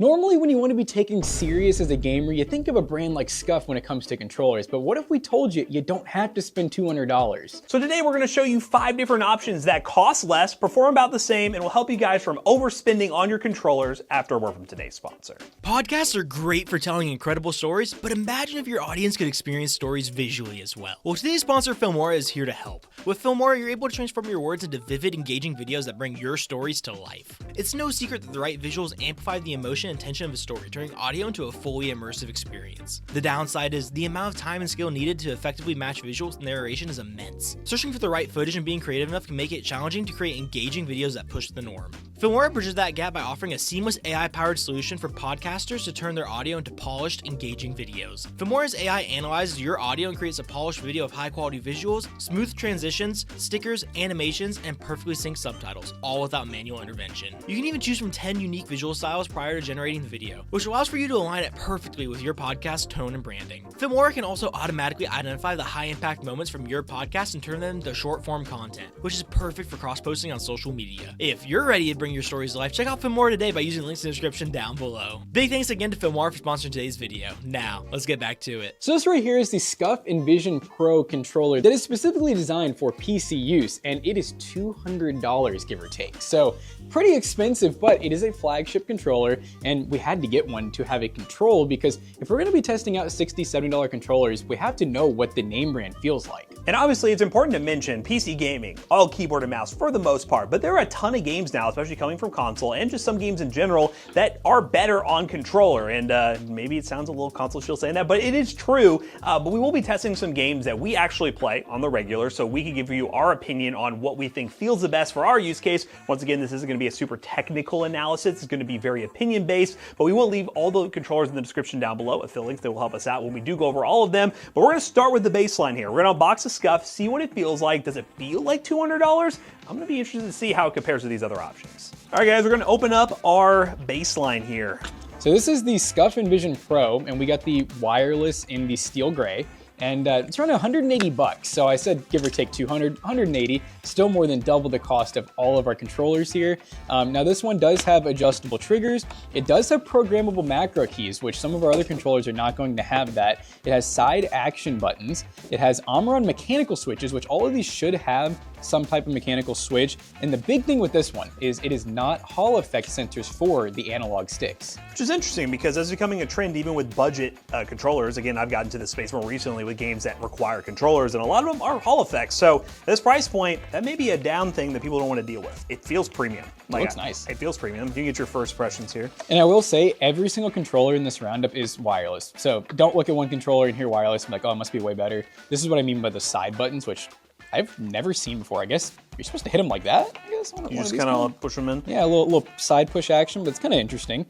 Normally when you want to be taken serious as a gamer, you think of a brand like Scuff when it comes to controllers, but what if we told you you don't have to spend $200? So today we're gonna show you 5 different options that cost less, perform about the same, and will help you guys from overspending on your controllers after a word from today's sponsor. Podcasts are great for telling incredible stories, but imagine if your audience could experience stories visually as well. Well, today's sponsor, Filmora, is here to help. With Filmora, you're able to transform your words into vivid, engaging videos that bring your stories to life. It's no secret that the right visuals amplify the emotion and tension of a story, turning audio into a fully immersive experience. The downside is the amount of time and skill needed to effectively match visuals and narration is immense. Searching for the right footage and being creative enough can make it challenging to create engaging videos that push the norm. Filmora bridges that gap by offering a seamless AI-powered solution for podcasters to turn their audio into polished, engaging videos. Filmora's AI analyzes your audio and creates a polished video of high-quality visuals, smooth transitions, stickers, animations, and perfectly synced subtitles, all without manual intervention. You can even choose from 10 unique visual styles prior to generating the video, which allows for you to align it perfectly with your podcast tone and branding. Filmora can also automatically identify the high-impact moments from your podcast and turn them into short-form content, which is perfect for cross-posting on social media. If you're ready to bring your stories to life, check out Filmora today by using the links in the description down below. Big thanks again to Filmora for sponsoring today's video. Now, let's get back to it. So this right here is the Scuff Envision Pro controller that is specifically designed for PC use, and it is $200, give or take. So pretty expensive, but it is a flagship controller, and we had to get one to have a control because if we're gonna be testing out $60, $70 controllers, we have to know what the name brand feels like. And obviously it's important to mention PC gaming, all keyboard and mouse for the most part, but there are a ton of games now, especially coming from console and just some games in general that are better on controller. And maybe it sounds a little console shield saying that, but it is true. But we will be testing some games that we actually play on the regular, so we can give you our opinion on what we think feels the best for our use case. Once again, this isn't gonna be a super technical analysis. It's gonna be very opinion based, but we will leave all the controllers in the description down below with the links that will help us out when we do go over all of them. But we're gonna start with the baseline here. We're gonna unbox the Scuff, see what it feels like. Does it feel like $200? I'm gonna be interested to see how it compares to these other options. All right guys, we're gonna open up our baseline here. So this is the Scuff Envision Pro, and we got the wireless in the steel gray, and it's around 180 bucks. So I said give or take 200, 180, still more than double the cost of all of our controllers here. Now this one does have adjustable triggers. It does have programmable macro keys, which some of our other controllers are not going to have that. It has side action buttons. It has Omron mechanical switches, which all of these should have some type of mechanical switch. And the big thing with this one is it is not Hall effect sensors for the analog sticks. Which is interesting because that's becoming a trend even with budget controllers. Again, I've gotten to this space more recently with games that require controllers, and a lot of them are Hall effects. So at this price point, that may be a down thing that people don't want to deal with. It feels premium. It looks nice. It feels premium. You can get your first impressions here. And I will say every single controller in this roundup is wireless. So don't look at one controller and hear wireless and be like, oh, it must be way better. This is what I mean by the side buttons, which I've never seen before. I guess you're supposed to hit them like that, I guess. You just kind of push them in? Yeah, a little side push action, but it's kind of interesting.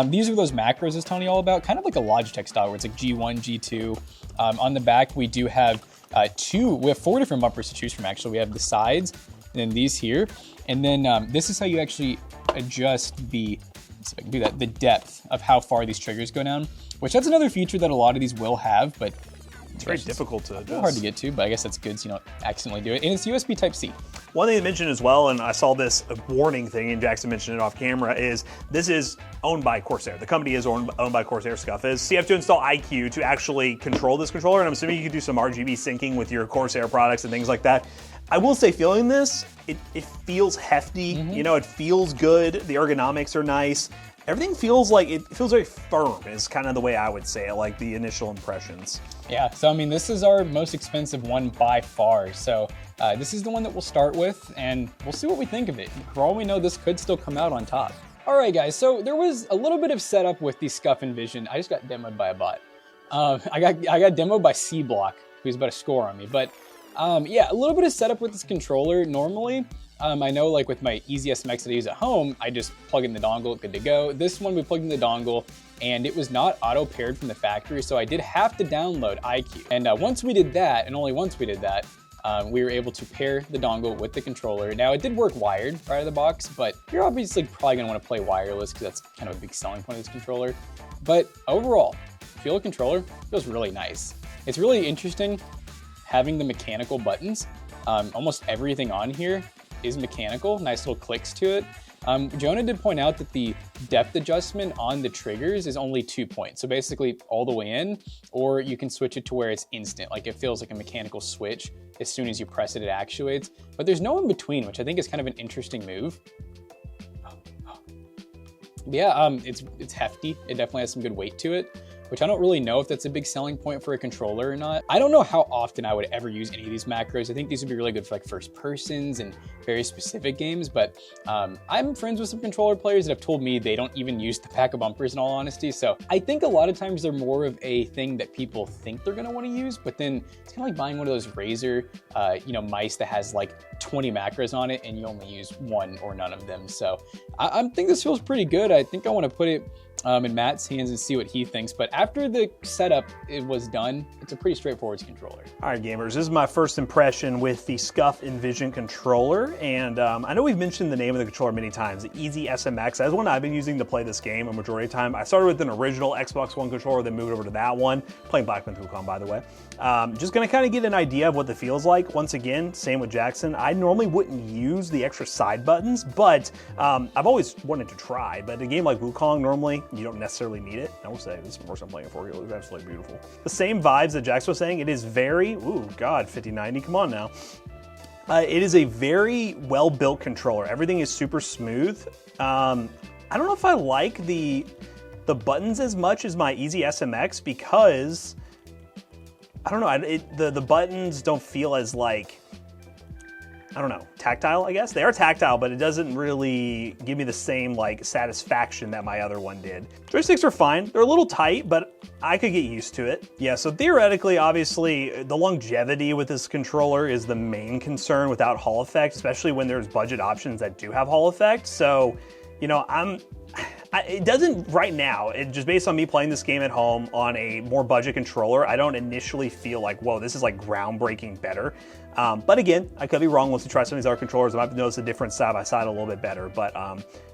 These are those macros I was telling you all about, kind of like a Logitech style where it's like G1, G2. On the back, we do have we have 4 different bumpers to choose from actually. We have the sides, and then these here. And then this is how you actually adjust the, let's see if I can do that, the depth of how far these triggers go down, which that's another feature that a lot of these will have, but it's very difficult to adjust. Hard to get to, but I guess that's good so you don't accidentally do it. And it's USB Type-C. One thing to mention as well, and I saw this warning thing, and Jackson mentioned it off camera, is this is owned by Corsair. The company is owned by Corsair, Scuff is. So you have to install iQ to actually control this controller, and I'm assuming you can do some RGB syncing with your Corsair products and things like that. I will say, feeling this, it feels hefty. You know, it feels good. The ergonomics are nice. Everything feels like, it feels very firm is kind of the way I would say it, like the initial impressions. Yeah, so I mean, this is our most expensive one by far. So this is the one that we'll start with, and we'll see what we think of it. For all we know, this could still come out on top. All right, guys, so there was a little bit of setup with the Scuff Envision. I just got demoed by a bot. I got demoed by C-Block, who's about to score on me. But yeah, a little bit of setup with this controller. Normally, I know like with my EasySMS that I use at home, I just plug in the dongle, good to go. This one we plugged in the dongle and it was not auto paired from the factory, so I did have to download iQ. And once we did that, and only once we did that, we were able to pair the dongle with the controller. Now it did work wired right out of the box, but you're obviously probably gonna wanna play wireless because that's kind of a big selling point of this controller. But overall, feel the controller feels really nice. It's really interesting having the mechanical buttons. Almost everything on here is mechanical, nice little clicks to it. Jonah did point out that the depth adjustment on the triggers is only 2 points. So basically all the way in, or you can switch it to where it's instant. Like it feels like a mechanical switch. As soon as you press it, it actuates. But there's no in between, which I think is kind of an interesting move. Yeah, it's hefty. It definitely has some good weight to it, which I don't really know if that's a big selling point for a controller or not. I don't know how often I would ever use any of these macros. I think these would be really good for like first persons and very specific games, but I'm friends with some controller players that have told me they don't even use the pack of bumpers in all honesty. So I think a lot of times they're more of a thing that people think they're gonna wanna use, but then it's kind of like buying one of those Razer mice that has like 20 macros on it and you only use one or none of them. So I think this feels pretty good. I think I wanna put it in Matt's hands and see what he thinks. But after the setup was done, it's a pretty straightforward controller. All right, gamers, this is my first impression with the Scuff Envision controller. And I know we've mentioned the name of the controller many times, the EasySMS. That's one I've been using to play this game a majority of the time. I started with an original Xbox One controller, then moved over to that one. Playing Black Myth Wukong, by the way. Just gonna kind of get an idea of what it feels like. Once again, same with Jackson. I normally wouldn't use the extra side buttons, but I've always wanted to try. But a game like Wukong, normally, you don't necessarily need it. I will say, this is the first I'm playing it for. It looks absolutely beautiful. The same vibes that Jax was saying. It is very, ooh, God, 5090, come on now. It is a very well-built controller. Everything is super smooth. I don't know if I like the buttons as much as my EasySMS because, I don't know, the buttons don't feel as like, I don't know, tactile, I guess? They are tactile, but it doesn't really give me the same like satisfaction that my other one did. Joysticks are fine. They're a little tight, but I could get used to it. Yeah, so theoretically, obviously, the longevity with this controller is the main concern without Hall effect, especially when there's budget options that do have Hall effect. So, you know, it doesn't right now, just based on me playing this game at home on a more budget controller, I don't initially feel like, whoa, this is like groundbreaking better. But again, I could be wrong once you try some of these other controllers. I might notice the difference side by side a little bit better. But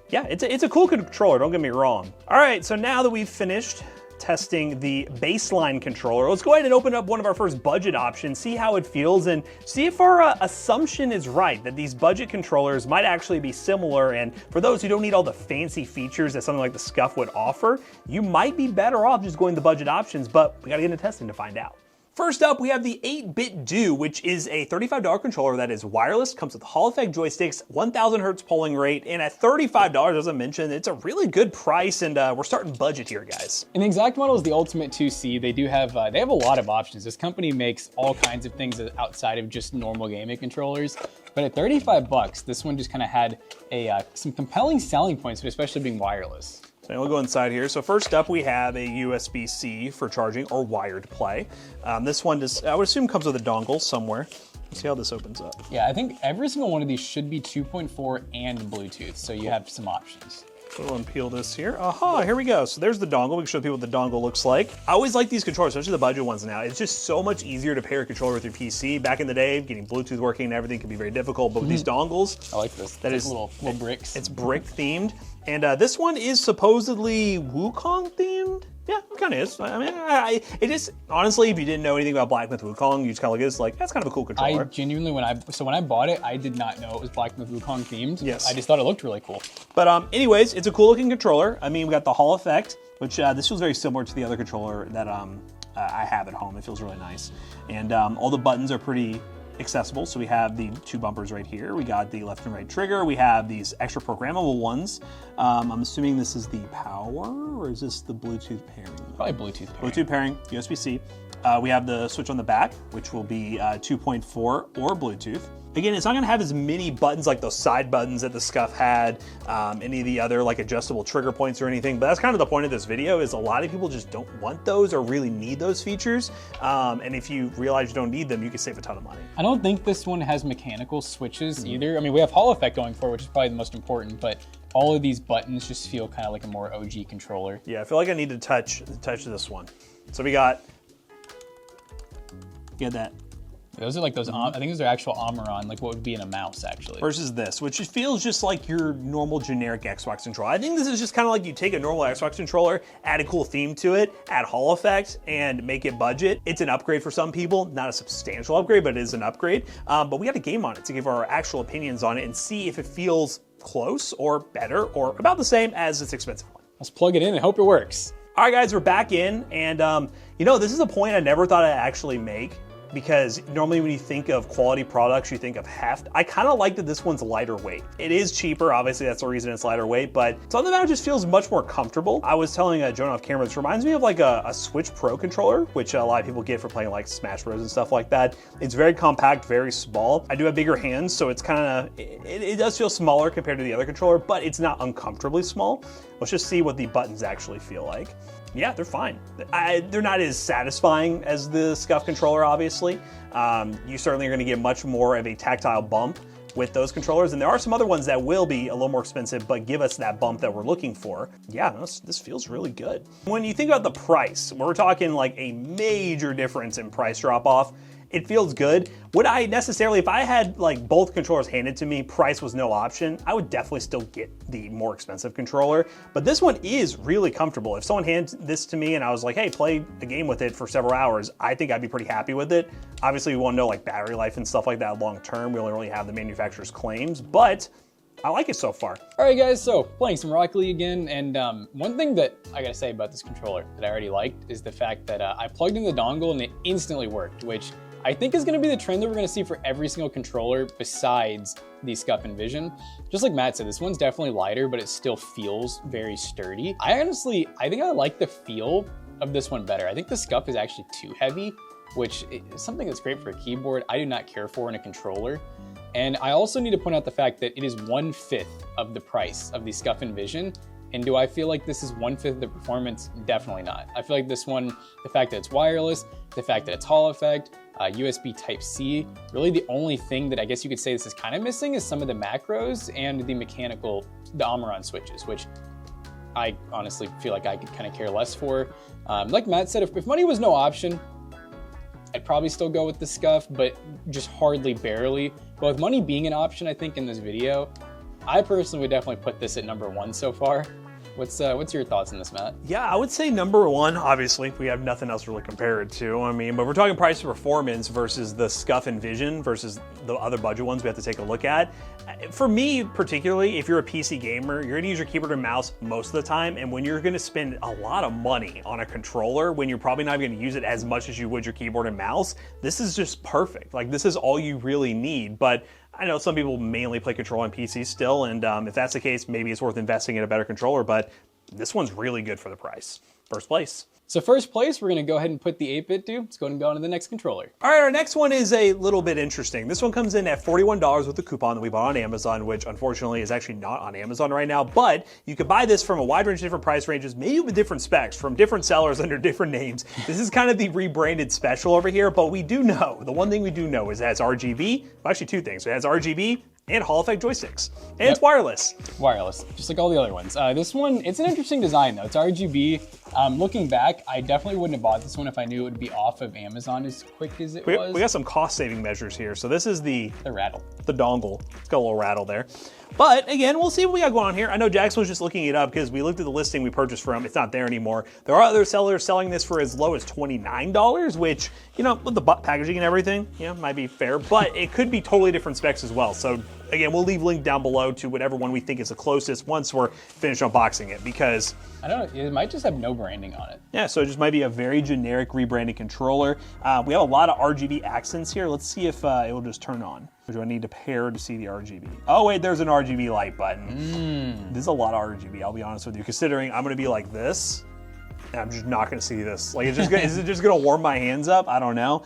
yeah, it's a cool controller, don't get me wrong. All right, so now that we've finished testing the baseline controller, let's go ahead and open up one of our first budget options, see how it feels, and see if our assumption is right, that these budget controllers might actually be similar. And for those who don't need all the fancy features that something like the Scuf would offer, you might be better off just going the budget options, but we gotta get into testing to find out. First up, we have the 8-Bit Do, which is a $35 controller that is wireless, comes with Hall effect joysticks, 1000 hertz polling rate, and at $35, as I mentioned, it's a really good price, and we're starting budget here, guys. And the exact model is the Ultimate 2C. They do have, they have a lot of options. This company makes all kinds of things outside of just normal gaming controllers. But at 35 bucks, this one just kind of had some compelling selling points, especially being wireless. So we'll go inside here. So first up, we have a USB-C for charging or wired play. This one, I would assume, comes with a dongle somewhere. Let's see how this opens up. Yeah, I think every single one of these should be 2.4 and Bluetooth, so you have some options. So we'll unpeel this here. Aha, here we go. So there's the dongle. We can show people what the dongle looks like. I always like these controllers, especially the budget ones now. It's just so much easier to pair a controller with your PC. Back in the day, getting Bluetooth working and everything could be very difficult, but with these dongles, I like this. That is little bricks. It's brick themed. And this one is supposedly Wukong themed. Yeah, it kind of is. I mean, it is, honestly, if you didn't know anything about Black Myth Wukong, you just kind of look at this like, that's kind of a cool controller. I genuinely, when I bought it, I did not know it was Black Myth Wukong themed. Yes. I just thought it looked really cool. But anyways, it's a cool looking controller. I mean, we got the Hall effect, which this feels very similar to the other controller that I have at home. It feels really nice. And all the buttons are pretty accessible. So we have the two bumpers right here. We got the left and right trigger. We have these extra programmable ones. I'm assuming this is the power, or is this the Bluetooth pairing? Probably Bluetooth pairing. Bluetooth pairing, USB-C. We have the switch on the back, which will be 2.4 or Bluetooth. Again, it's not gonna have as many buttons like those side buttons that the Scuf had, any of the other like adjustable trigger points or anything, but that's kind of the point of this video, is a lot of people just don't want those or really need those features. And if you realize you don't need them, you can save a ton of money. I don't think this one has mechanical switches either. I mean, we have Hall effect going for it, which is probably the most important, but all of these buttons just feel kind of like a more OG controller. Yeah, I feel like I need to touch this one. So we got that Those are like those, I think those are actual Omron, like what would be in a mouse actually. Versus this, which feels just like your normal generic Xbox controller. I think this is just kind of like you take a normal Xbox controller, add a cool theme to it, add Hall effect, and make it budget. It's an upgrade for some people, not a substantial upgrade, but it is an upgrade. But we got a game on it to give our actual opinions on it and see if it feels close or better or about the same as its expensive one. Let's plug it in and hope it works. All right, guys, we're back in, and you know, this is a point I never thought I'd actually make, because normally when you think of quality products, you think of heft. I kind of like that this one's lighter weight. It is cheaper, obviously that's the reason it's lighter weight, but something about it just feels much more comfortable. I was telling Jonah off camera, this reminds me of like a Switch Pro controller, which a lot of people get for playing like Smash Bros and stuff like that. It's very compact, very small. I do have bigger hands, so it's kind of, it does feel smaller compared to the other controller, but it's not uncomfortably small. Let's just see what the buttons actually feel like. Yeah, they're fine. They're not as satisfying as the Scuf controller, obviously. You certainly are going to get much more of a tactile bump with those controllers, and there are some other ones that will be a little more expensive, but give us that bump that we're looking for. Yeah, this feels really good. When you think about the price, we're talking like a major difference in price drop off. It feels good. Would I necessarily, if I had like both controllers handed to me, price was no option, I would definitely still get the more expensive controller. But this one is really comfortable. If someone handed this to me and I was like, hey, play a game with it for several hours, I think I'd be pretty happy with it. Obviously, we won't know like battery life and stuff like that long term. We only really have the manufacturer's claims, but I like it so far. All right, guys, so playing some Rocket League again, and one thing that I gotta say about this controller that I already liked is the fact that I plugged in the dongle and it instantly worked, which I think is gonna be the trend that we're gonna see for every single controller besides the Scuff Envision. Just like Matt said, this one's definitely lighter, but it still feels very sturdy. I think I like the feel of this one better. I think the Scuff is actually too heavy, which is something that's great for a keyboard. I do not care for in a controller. And I also need to point out the fact that it is 1/5 of the price of the Scuff Envision. And do I feel like this is 1/5 of the performance? Definitely not. I feel like this one, the fact that it's wireless, the fact that it's Hall effect, USB Type-C, really the only thing that I guess you could say this is kind of missing is some of the macros and the mechanical, the Omron switches, which I honestly feel like I could kind of care less for. Like Matt said, if money was no option, I'd probably still go with the Scuff, but just hardly barely. But with money being an option, I think in this video, I personally would definitely put this at #1 so far. What's your thoughts on this, Matt? Yeah, I would say #1, obviously. We have nothing else really compare it to. I mean, but we're talking price to performance versus the Scuff Envision versus the other budget ones we have to take a look at. For me, particularly, if you're a PC gamer, you're gonna use your keyboard and mouse most of the time, and when you're gonna spend a lot of money on a controller, when you're probably not gonna use it as much as you would your keyboard and mouse, this is just perfect. Like, this is all you really need. But I know some people mainly play controller on PC still, and if that's the case, maybe it's worth investing in a better controller, but this one's really good for the price. First place. So first place, we're gonna go ahead and put the 8-bit to. Let's go ahead and go on to the next controller. All right, our next one is a little bit interesting. This one comes in at $41 with the coupon that we bought on Amazon, which unfortunately is actually not on Amazon right now, but you could buy this from a wide range of different price ranges, maybe with different specs, from different sellers under different names. This is kind of the rebranded special over here, but we do know, the one thing we do know is it has RGB, well, actually two things. It has RGB and Hall effect joysticks, and it's wireless. Wireless, just like all the other ones. This one, it's an interesting design though. It's RGB. Looking back, I definitely wouldn't have bought this one if I knew it would be off of Amazon as quick as it was. We got some cost saving measures here. So this is the rattle. The dongle. It's got a little rattle there. But again, we'll see what we got going on here. I know Jackson was just looking it up because we looked at the listing we purchased from. It's not there anymore. There are other sellers selling this for as low as $29, which, you know, with the packaging and everything, yeah, might be fair, but it could be totally different specs as well. So again, we'll leave a link down below to whatever one we think is the closest once we're finished unboxing it, because I don't know, it might just have no branding on it. Yeah, so it just might be a very generic rebranded controller. We have a lot of RGB accents here. Let's see if it will just turn on. Or do I need to pair to see the RGB? Oh wait, there's an RGB light button. This is a lot of RGB, I'll be honest with you, considering I'm gonna be like this, and I'm just not gonna see this. Like, it's just gonna, is it just gonna warm my hands up? I don't know.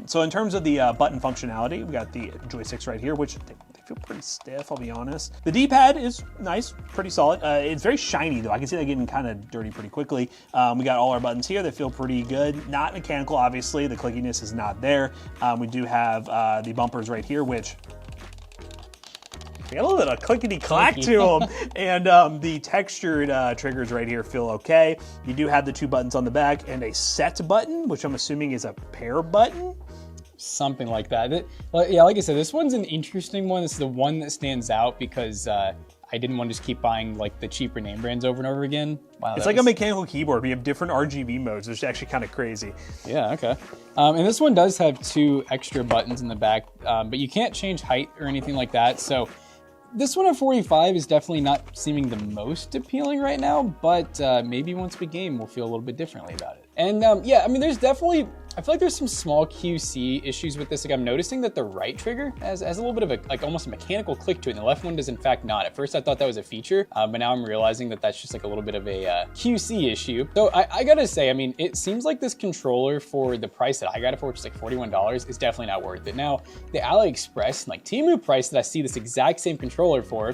So in terms of the button functionality, we got the joysticks right here, which they feel pretty stiff, I'll be honest. The D-pad is nice, pretty solid. It's very shiny though. I can see that getting kind of dirty pretty quickly. We got all our buttons here that feel pretty good. Not mechanical, obviously. The clickiness is not there. We do have the bumpers right here, which we got a little bit of clickety-clack to them. And the textured triggers right here feel okay. You do have the two buttons on the back and a set button, which I'm assuming is a pair button. something like that. Yeah, like I said, this one's an interesting one. This is the one that stands out because I didn't want to just keep buying like the cheaper name brands over and over again. Wow, it's like a mechanical keyboard. We have different RGB modes, which is actually kind of crazy. Yeah, okay. And this one does have 2 extra buttons in the back, but you can't change height or anything like that. So this one at 45 is definitely not seeming the most appealing right now, but maybe once we game, we'll feel a little bit differently about it. And yeah, I mean, there's definitely, I feel like there's some small QC issues with this. Like I'm noticing that the right trigger has a little bit of a, like almost a mechanical click to it, and the left one does in fact not. At first I thought that was a feature, but now I'm realizing that that's just like a little bit of a QC issue. So I gotta say, I mean, it seems like this controller for the price that I got it for, which is like $41, is definitely not worth it. Now, the AliExpress and like Temu price that I see this exact same controller for,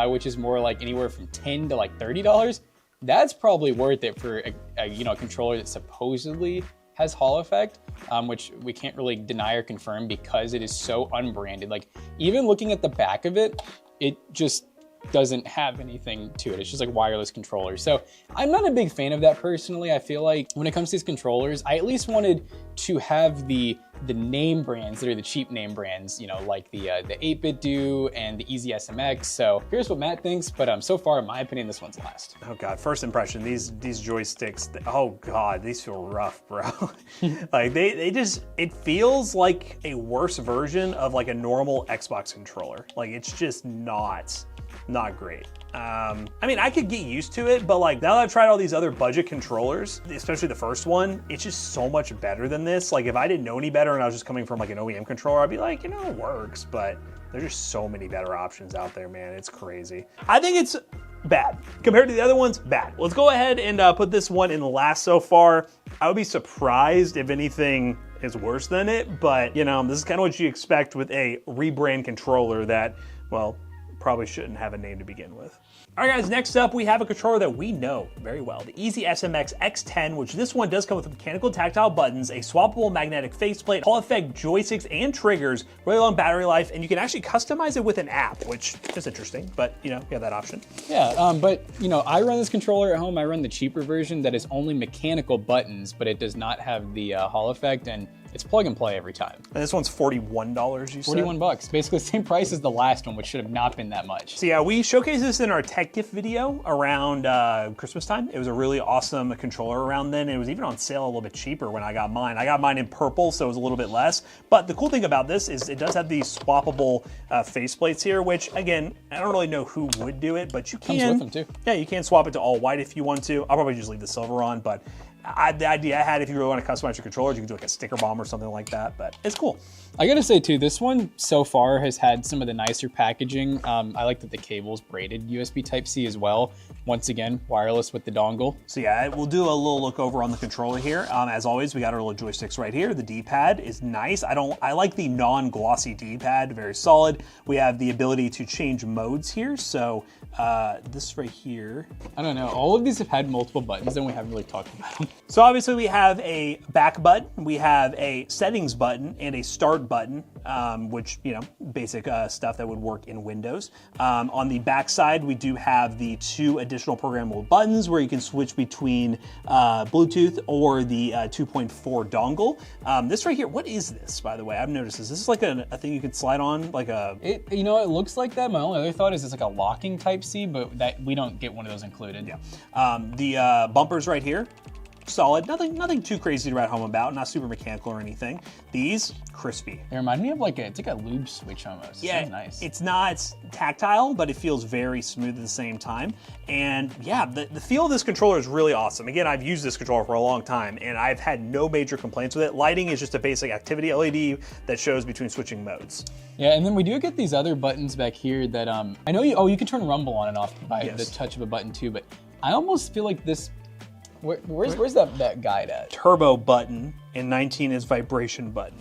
which is more like anywhere from $10 to like $30, that's probably worth it for a controller that supposedly has Hall effect, which we can't really deny or confirm because it is so unbranded. Like even looking at the back of it, it just doesn't have anything to it. It's just like wireless controllers. So I'm not a big fan of that personally. I feel like when it comes to these controllers, I at least wanted to have the name brands that are the cheap name brands, you know, like the 8-bit Do and the EasySMS. So here's what Matt thinks, but so far in my opinion, this one's last. Oh God, first impression, these joysticks, oh God, these feel rough, bro. Like they just, it feels like a worse version of like a normal Xbox controller. Like it's just not great. I mean, I could get used to it, but like now that I've tried all these other budget controllers, especially the first one, it's just so much better than this. Like if I didn't know any better and I was just coming from like an OEM controller, I'd be like, you know, it works, but there's just so many better options out there, man. It's crazy. I think it's bad. Compared to the other ones, bad. Let's go ahead and put this one in the last so far. I would be surprised if anything is worse than it, but you know, this is kind of what you expect with a rebrand controller that, well, probably shouldn't have a name to begin with. All right guys, next up we have a controller that we know very well, the EasySMS X10, which this one does come with mechanical tactile buttons, a swappable magnetic faceplate, Hall effect joysticks and triggers, really long battery life, and you can actually customize it with an app, which is interesting, but you know, you have that option. Yeah, but you know, I run this controller at home. I run the cheaper version that is only mechanical buttons, but it does not have the Hall effect, and it's plug and play every time. And this one's $41, you said? 41 bucks, basically the same price as the last one, which should have not been that much. So yeah, we showcased this in our tech gift video around Christmas time. It was a really awesome controller around then. It was even on sale a little bit cheaper when I got mine. I got mine in purple, so it was a little bit less. But the cool thing about this is it does have these swappable faceplates here, which again, I don't really know who would do it, but you can. Comes with them too. Yeah, you can swap it to all white if you want to. I'll probably just leave the silver on, but the idea I had, if you really want to customize your controllers, you can do like a sticker bomb or something like that, but it's cool. I gotta say too, this one so far has had some of the nicer packaging. I like that the cable's braided USB Type-C as well. Once again, wireless with the dongle. So yeah, we'll do a little look over on the controller here. As always, we got our little joysticks right here. The D-pad is nice. I like the non-glossy D-pad, very solid. We have the ability to change modes here. So this right here. I don't know, all of these have had multiple buttons and we haven't really talked about them. So obviously we have a back button, we have a settings button, and a start button, which, you know, basic stuff that would work in Windows. On the back side, we do have the 2 additional programmable buttons where you can switch between Bluetooth or the 2.4 dongle. This right here, what is this, by the way? I've noticed this. This is like a thing you could slide on, like a... You know, it looks like that. My only other thought is it's like a locking Type-C, but that we don't get one of those included. Yeah. The bumpers right here, solid. Nothing too crazy to write home about. Not super mechanical or anything. These, crispy. They remind me of like it's like a lube switch almost. Yeah, so nice. It's not tactile, but it feels very smooth at the same time. And yeah, the feel of this controller is really awesome. Again, I've used this controller for a long time and I've had no major complaints with it. Lighting is just a basic activity LED that shows between switching modes. Yeah, and then we do get these other buttons back here that I know you can turn rumble on and off by the touch of a button too, but I almost feel like this, where's that guide at? Turbo button, and 19 is vibration button.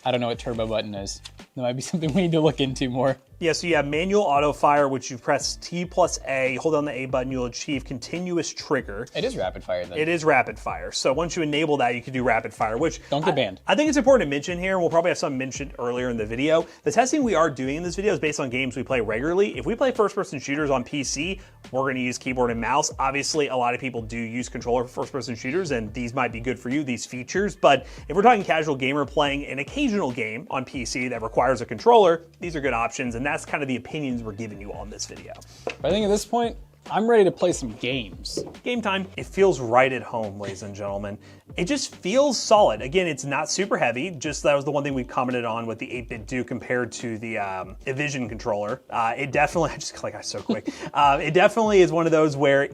I don't know what turbo button is. That might be something we need to look into more. Yeah, so you have manual auto fire, which you press T plus A, hold down the A button, you'll achieve continuous trigger. It is rapid fire then. It is rapid fire. So once you enable that, you can do rapid fire, which don't get banned. I think it's important to mention here, we'll probably have some mentioned earlier in the video. The testing we are doing in this video is based on games we play regularly. If we play first-person shooters on PC, we're gonna use keyboard and mouse. Obviously, a lot of people do use controller for first-person shooters, and these might be good for you, these features. But if we're talking casual gamer playing an occasional game on PC that requires a controller, these are good options, and that's kind of the opinions we're giving you on this video. But I think at this point, I'm ready to play some games. Game time. It feels right at home, ladies and gentlemen. It just feels solid. Again, it's not super heavy. Just that was the one thing we commented on with the 8-bit do compared to the Envision controller. It definitely, I just click so quick. It definitely is one of those where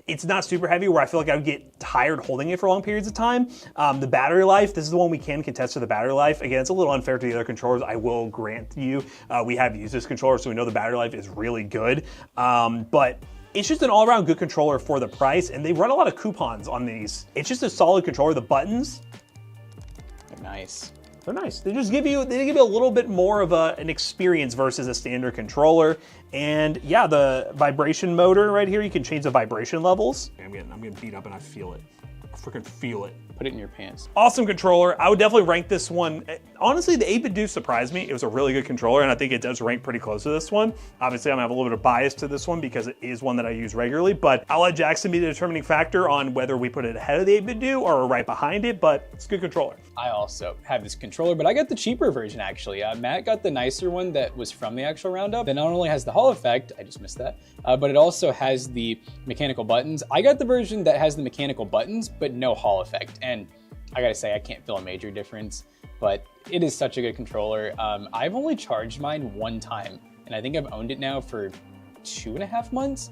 it's not super heavy, where I feel like I would get tired holding it for long periods of time. The battery life, this is the one we can contest to the battery life. Again, it's a little unfair to the other controllers. I will grant you, we have used this controller, so we know the battery life is really good. But it's just an all-around good controller for the price, and they run a lot of coupons on these. It's just a solid controller. The buttons, they're nice. They're nice. They give you a little bit more of an experience versus a standard controller. And yeah, the vibration motor right here, you can change the vibration levels. I'm getting beat up and I feel it. I freaking feel it. Put it in your pants. Awesome controller. I would definitely rank this one. Honestly, the 8-bit do surprised me. It was a really good controller, and I think it does rank pretty close to this one. Obviously, I'm gonna have a little bit of bias to this one because it is one that I use regularly, but I'll let Jackson be the determining factor on whether we put it ahead of the 8-bit do or right behind it, but it's a good controller. I also have this controller, but I got the cheaper version actually. Matt got the nicer one that was from the actual roundup. That not only has the Hall effect, I just missed that, but it also has the mechanical buttons. I got the version that has the mechanical buttons, but no Hall effect. And I gotta say, I can't feel a major difference, but it is such a good controller. I've only charged mine one time, and I think I've owned it now for 2.5 months.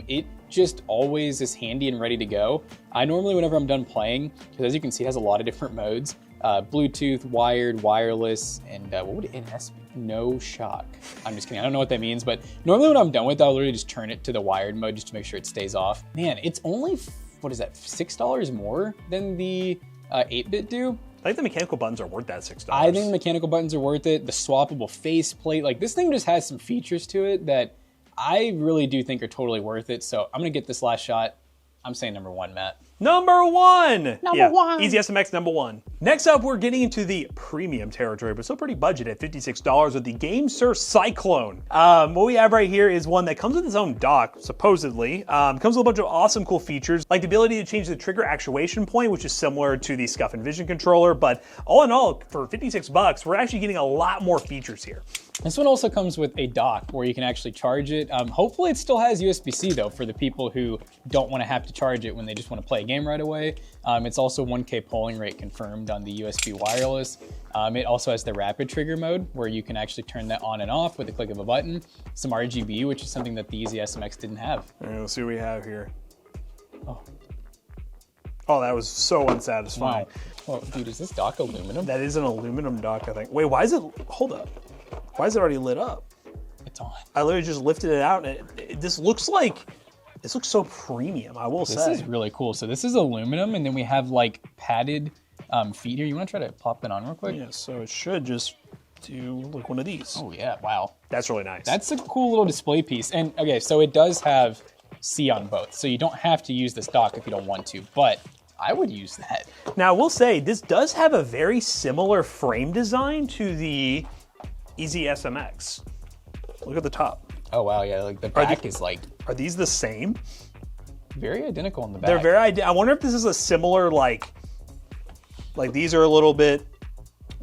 It just always is handy and ready to go. I normally, whenever I'm done playing, because as you can see, it has a lot of different modes, Bluetooth, wired, wireless, and what would NS be? No shock. I'm just kidding, I don't know what that means, but normally when I'm done with it, I'll literally just turn it to the wired mode just to make sure it stays off. Man, it's only, what is that, $6 more than the 8-bit do? I think the mechanical buttons are worth that $6. I think the mechanical buttons are worth it. The swappable faceplate, like this thing just has some features to it that I really do think are totally worth it. So I'm gonna get this last shot. I'm saying number 1, Matt. Number 1! Number 1! EasySMS number 1. Next up, we're getting into the premium territory, but still pretty budget at $56 with the GameSir Cyclone. What we have right here is one that comes with its own dock, supposedly. Comes with a bunch of awesome, cool features, like the ability to change the trigger actuation point, which is similar to the Scuff Envision controller, but all in all, for 56 bucks, we're actually getting a lot more features here. This one also comes with a dock where you can actually charge it. Hopefully it still has USB-C though, for the people who don't want to have to charge it when they just want to play a game right away. It's also 1K polling rate confirmed on the USB wireless. It also has the rapid trigger mode where you can actually turn that on and off with the click of a button. Some RGB, which is something that the EasySMS didn't have. All right, let's see what we have here. Oh, that was so unsatisfying. Wow. Oh, dude, is this dock aluminum? That is an aluminum dock, I think. Wait, why is it, hold up. Why is it already lit up? It's on. I literally just lifted it out and this looks so premium, I will say. This is really cool. So this is aluminum, and then we have like padded feet here. You wanna try to pop that on real quick? Yeah, so it should just do like one of these. Oh yeah, wow. That's really nice. That's a cool little display piece. And okay, so it does have C on both. So you don't have to use this dock if you don't want to, but I would use that. Now I will say, this does have a very similar frame design to the EasySMS. Look at the top. Oh wow, yeah, like the back is like... Are these the same? Very identical in the back. They're very I wonder if this is a similar, like these are a little bit...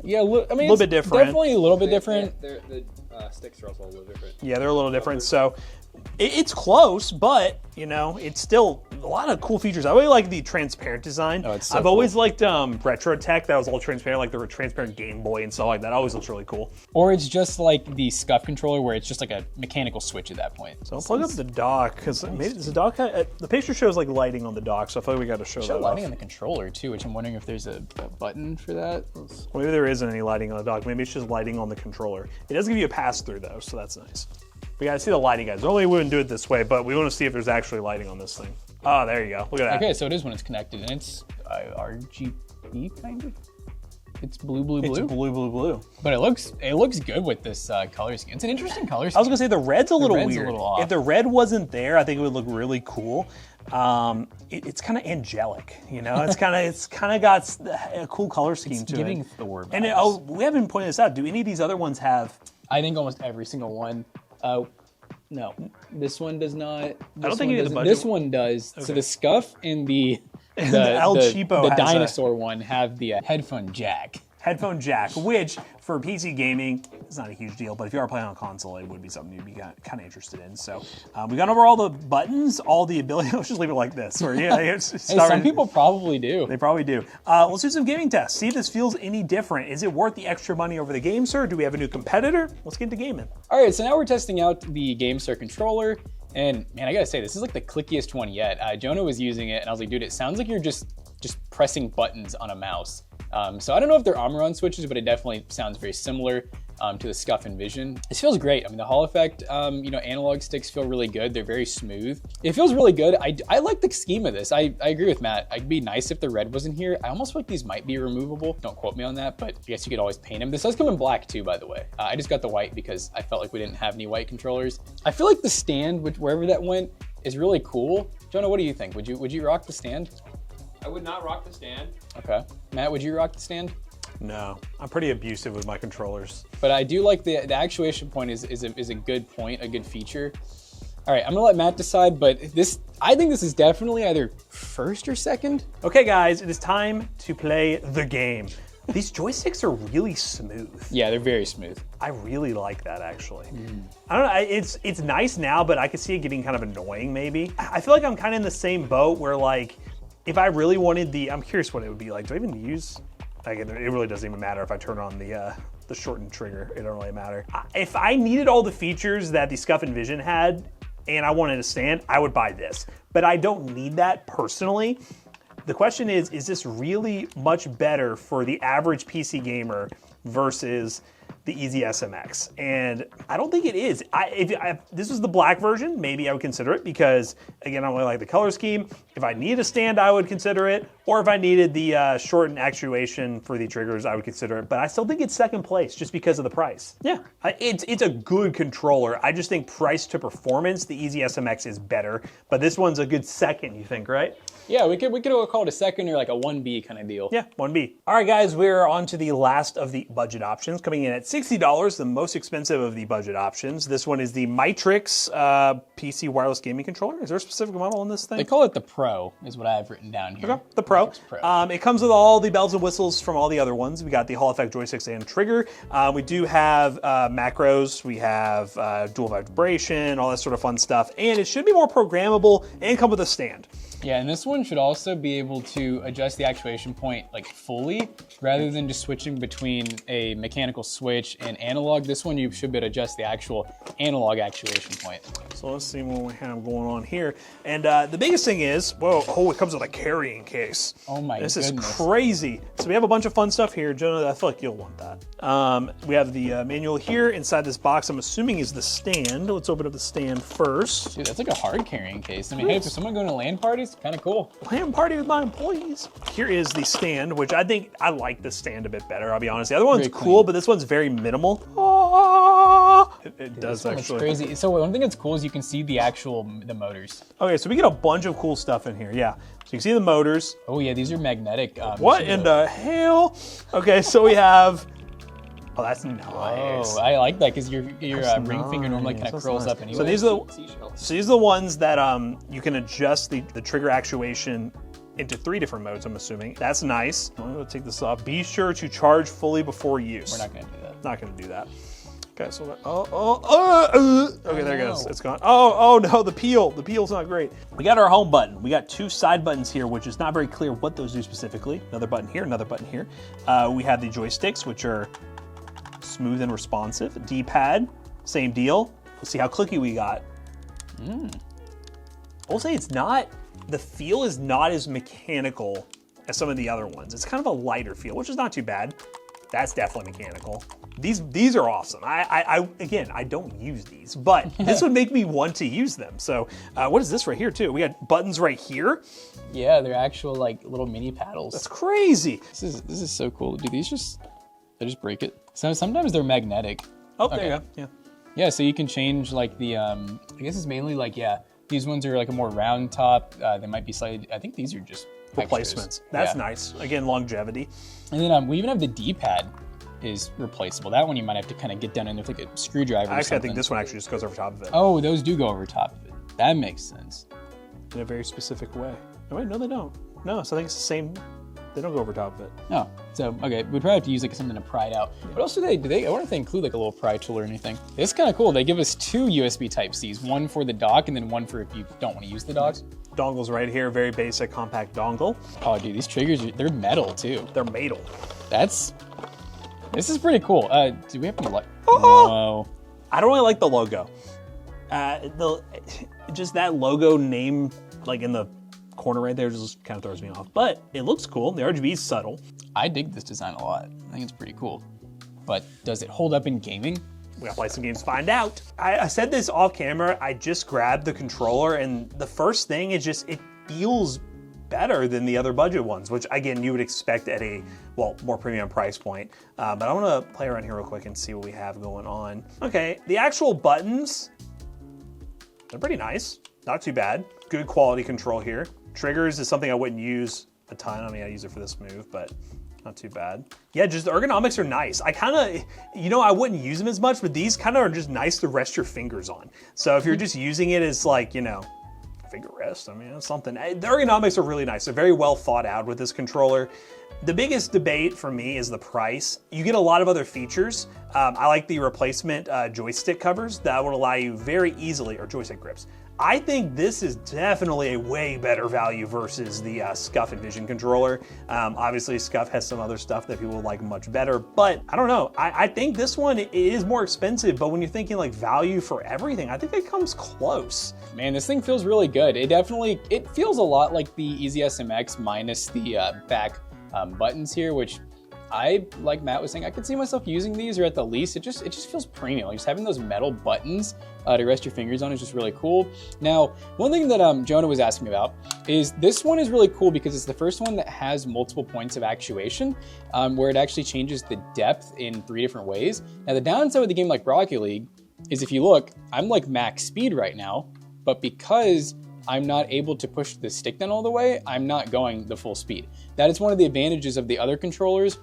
Yeah, I mean, a little bit different. Definitely a little bit different. Yeah, the sticks are also a little different. Yeah, they're a little different. So it's close, but you know, it's still a lot of cool features. I really like the transparent design. Oh, it's so I've cool. always liked retro tech that was all transparent, like the transparent Game Boy and stuff like that. Always looks really cool. Or it's just like the Scuff controller where it's just like a mechanical switch at that point. So I'll plug up the dock because maybe the dock. The picture shows like lighting on the dock, so I feel like we got to show that lighting off. on the controller too, which I'm wondering if there's a button for that. Well, maybe there isn't any lighting on the dock. Maybe it's just lighting on the controller. It does give you a pass through though, so that's nice. We gotta see the lighting, guys. Normally we wouldn't do it this way, but we want to see if there's actually lighting on this thing. Oh, there you go. Look at that. Okay, so it is when it's connected, and it's RGB kind of. It's blue, blue, blue. It's blue, blue, blue. But it looks good with this color scheme. It's an interesting color scheme. I was gonna say the red's a little red's weird. a little off. If the red wasn't there, I think it would look really cool. It's kind of angelic, you know. It's kind of got a cool color scheme to giving it. Thor vibes. And we haven't pointed this out. Do any of these other ones have? I think almost every single one. No, this one does not. I don't think any of the budget. This one does. Okay. So the Scuff and the El Cheapo the Dinosaur one have the headphone jack. Headphone jack, which for PC gaming is not a huge deal, but if you are playing on console, it would be something you'd be kind of interested in. So we got over all the buttons, all the ability. Let's just leave it like this. Or, hey, some people probably do. They probably do. Let's do some gaming tests. See if this feels any different. Is it worth the extra money over the GameSir? Do we have a new competitor? Let's get into gaming. All right, so now we're testing out the GameSir controller. And man, I gotta say, this is like the clickiest one yet. Jonah was using it, and I was like, dude, it sounds like you're just pressing buttons on a mouse. So I don't know if they're armor-on switches, but it definitely sounds very similar to the Scuff Envision. This feels great. I mean, the Hall effect, analog sticks feel really good. They're very smooth. It feels really good. I like the scheme of this. I agree with Matt. It'd be nice if the red wasn't here. I almost feel like these might be removable. Don't quote me on that, but I guess you could always paint them. This does come in black too, by the way. I just got the white because I felt like we didn't have any white controllers. I feel like the stand, wherever that went, is really cool. Jonah, what do you think? Would you rock the stand? I would not rock the stand. Okay. Matt, would you rock the stand? No, I'm pretty abusive with my controllers. But I do like the actuation point is a good point, a good feature. All right, I'm gonna let Matt decide, but I think this is definitely either first or second. Okay guys, it is time to play the game. These joysticks are really smooth. Yeah, they're very smooth. I really like that actually. I don't know, it's nice now, but I could see it getting kind of annoying maybe. I feel like I'm kind of in the same boat where like, if I really wanted I'm curious what it would be like. Do I even use, it really doesn't even matter if I turn on the shortened trigger, it don't really matter. If I needed all the features that the Scuff Envision had and I wanted a stand, I would buy this. But I don't need that personally. The question is this really much better for the average PC gamer versus the EasySMS? And I don't think it is. If this was the black version, maybe I would consider it because, again, I really like the color scheme. If I needed a stand, I would consider it. Or if I needed the shortened actuation for the triggers, I would consider it. But I still think it's second place just because of the price. Yeah, it's a good controller. I just think price to performance, the EasySMS is better. But this one's a good second, you think, right? Yeah, we could call it a second or like a 1B kind of deal. Yeah, 1B. All right, guys, we're on to the last of the budget options, coming in at $60, the most expensive of the budget options. This one is the Mytrix PC wireless gaming controller. Is there a specific model on this thing? They call it the Pro, is what I have written down here. Okay, the Pro. It comes with all the bells and whistles from all the other ones. We got the Hall effect joysticks and trigger. We do have macros. We have dual vibration, all that sort of fun stuff. And it should be more programmable and come with a stand. Yeah, and this one should also be able to adjust the actuation point like fully, rather than just switching between a mechanical switch and analog. This one you should be able to adjust the actual analog actuation point. So let's see what we have going on here. And the biggest thing is, it comes with a carrying case. Oh my goodness. This is crazy. So we have a bunch of fun stuff here. Jonah, I feel like you'll want that. We have the manual here. Inside this box, I'm assuming is the stand. Let's open up the stand first. Dude, that's like a hard carrying case. I mean, hey, for someone going to LAN parties, kind of cool. LAN party with my employees. Here is the stand, which I think I like the stand a bit better, I'll be honest. The other one's cool, but this one's very minimal. It does actually. It's crazy. So one thing that's cool is you can see the motors. Okay, so we get a bunch of cool stuff in here, yeah. So you can see the motors. Oh yeah, these are magnetic. What in the hell? Okay, so we have, oh, that's nice. Oh, I like that because your ring finger normally kind of curls up anyway. So these are the ones that you can adjust the trigger actuation into 3 different modes, I'm assuming. That's nice. I'm gonna take this off. Be sure to charge fully before use. We're not gonna do that. Not gonna do that. Okay, so okay, there it goes. It's gone. Oh no, the peel's not great. We got our home button. We got 2 side buttons here, which is not very clear what those do specifically. Another button here, another button here. We have the joysticks, which are smooth and responsive. D-pad, same deal. Let's see how clicky we got. I'll say the feel is not as mechanical as some of the other ones. It's kind of a lighter feel, which is not too bad. That's definitely mechanical. These are awesome. Again, I don't use these, but this would make me want to use them. So what is this right here too? We got buttons right here. Yeah, they're actual like little mini paddles. That's crazy. This is so cool. Do these they just break it? So sometimes they're magnetic. Oh, there you go. Yeah. Yeah, so you can change like the, I guess it's mainly like, yeah, these ones are like a more round top. They might be slightly, I think these are just replacements. Extras. That's yeah. Nice. Again, longevity. And then we even have the D-pad is replaceable. That one you might have to kind of get down in there with like a screwdriver or something. I think this one actually just goes over top of it. Oh, those do go over top of it. That makes sense. In a very specific way. Oh, wait, no, they don't. No, so I think it's the same. They don't go over top of it. No, so, okay, we'd probably have to use like something to pry it out. What else do they, I wonder if they include like a little pry tool or anything. It's kind of cool. They give us 2 USB Type-Cs, one for the dock and then one for if you don't want to use the docks. Dongles right here, very basic compact dongle. Oh, dude, these triggers, they're metal too. They're metal. This is pretty cool. Do we have any Oh! I don't really like the logo. Just that logo name, like in the corner right there, just kind of throws me off. But it looks cool. The RGB is subtle. I dig this design a lot. I think it's pretty cool. But does it hold up in gaming? We gotta play some games to find out. I said this off camera. I just grabbed the controller, and the first thing is just it feels better than the other budget ones, which again you would expect at a more premium price point. But I want to play around here real quick and see what we have going on. Okay, the actual buttons, they're pretty nice. Not too bad. Good quality control here. Triggers is something I wouldn't use a ton. I mean, I use it for this move, but not too bad. Yeah, just the ergonomics are nice. I kind of, I wouldn't use them as much, but these kind of are just nice to rest your fingers on. So if you're just using it as like, finger rest, I mean, it's something. The ergonomics are really nice. They're very well thought out with this controller. The biggest debate for me is the price. You get a lot of other features. I like the replacement joystick covers that would allow you very easily, or joystick grips. I think this is definitely a way better value versus the Scuff Envision controller. Obviously, Scuf has some other stuff that people like much better, but I don't know. I think this one is more expensive, but when you're thinking like value for everything, I think it comes close. Man, this thing feels really good. It feels a lot like the EasySMS minus the back buttons here, which like Matt was saying, I could see myself using these, or at the least, it just feels premium. Like just having those metal buttons to rest your fingers on is just really cool. Now, one thing that Jonah was asking me about is this one is really cool because it's the first one that has multiple points of actuation, where it actually changes the depth in 3 different ways. Now, the downside with a game like Rocket League is if you look, I'm like max speed right now, but because I'm not able to push the stick down all the way, I'm not going the full speed. That is one of the advantages of the other controllers,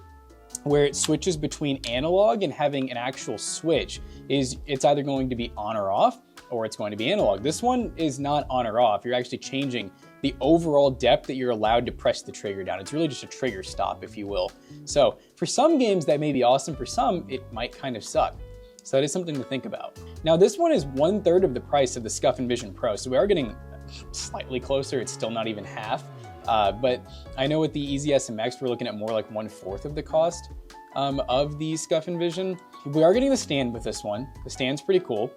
where it switches between analog and having an actual switch. It's either going to be on or off, or it's going to be analog. This one is not on or off. You're actually changing the overall depth that you're allowed to press the trigger down. It's really just a trigger stop, if you will. So for some games that may be awesome, for some it might kind of suck. So that is something to think about. Now this one is 1/3 of the price of the Scuff Envision Pro, so we are getting slightly closer. It's still not even half. But I know with the EasySMS, we're looking at more like 1/4 of the cost of the Scuff Envision. We are getting the stand with this one. The stand's pretty cool.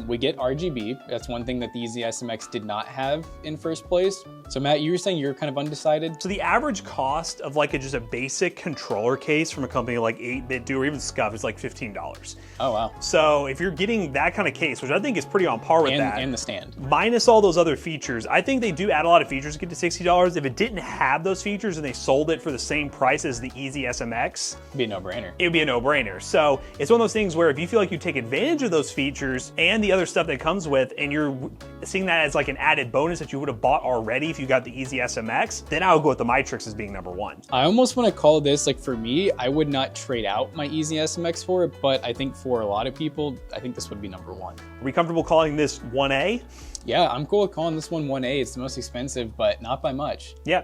We get RGB. That's one thing that the EasySMS did not have in first place. So Matt, you were saying you're kind of undecided? So the average cost of like just a basic controller case from a company like 8BitDo or even Scuf is like $15. Oh, wow. So if you're getting that kind of case, which I think is pretty on par with that. And the stand. Minus all those other features, I think they do add a lot of features to get to $60. If it didn't have those features and they sold it for the same price as the EasySMS, It'd be a no-brainer. It would be a no-brainer. So it's one of those things where if you feel like you take advantage of those features and the other stuff that comes with, and you're seeing that as like an added bonus that you would have bought already if you got the EasySMS, then I would go with the Mytrix as being #1. I almost want to call this, like for me, I would not trade out my EasySMS for it, but I think for a lot of people, I think this would be #1. Are we comfortable calling this 1A? Yeah, I'm cool with calling this one 1A. It's the most expensive, but not by much. Yeah.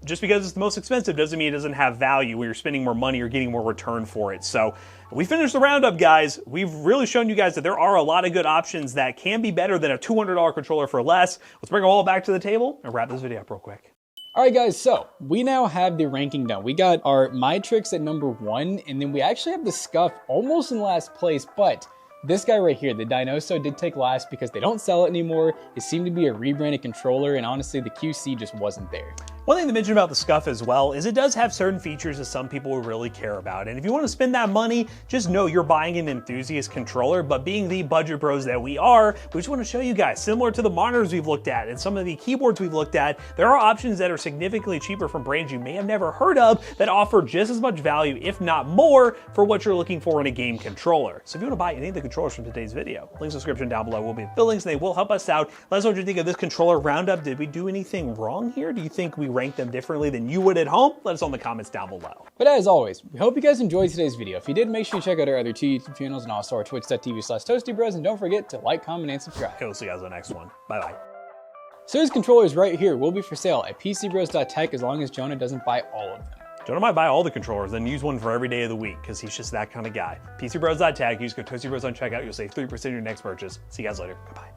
Just because it's the most expensive doesn't mean it doesn't have value. When you're spending more money, you're getting more return for it. So we finished the roundup, guys. We've really shown you guys that there are a lot of good options that can be better than a $200 controller for less. Let's bring them all back to the table and wrap this video up real quick. All right, guys, so we now have the ranking done. We got our Mytrix at #1, and then we actually have the Scuf almost in last place, but this guy right here, the Dinosoo, did take last because they don't sell it anymore. It seemed to be a rebranded controller, and honestly, the QC just wasn't there. One thing to mention about the Scuf as well is it does have certain features that some people really care about. And if you want to spend that money, just know you're buying an enthusiast controller, but being the budget bros that we are, we just want to show you guys, similar to the monitors we've looked at and some of the keyboards we've looked at, there are options that are significantly cheaper from brands you may have never heard of that offer just as much value, if not more, for what you're looking for in a game controller. So if you want to buy any of the controllers from today's video, links in the description down below will be the links, and they will help us out. Let us know what you think of this controller roundup. Did we do anything wrong here? Do you think we rank them differently than you would at home? Let us know in the comments down below. But as always, we hope you guys enjoyed today's video. If you did, make sure you check out our other 2 YouTube channels and also our twitch.tv/toastybros, and don't forget to like, comment, and subscribe. Okay, we'll see you guys on the next one. Bye-bye. So these controllers right here will be for sale at PCBros.tech as long as Jonah doesn't buy all of them. Jonah might buy all the controllers, then use one for every day of the week, because he's just that kind of guy. PCBros.tech, use code ToastyBros on checkout, you'll save 3% of your next purchase. See you guys later. Goodbye.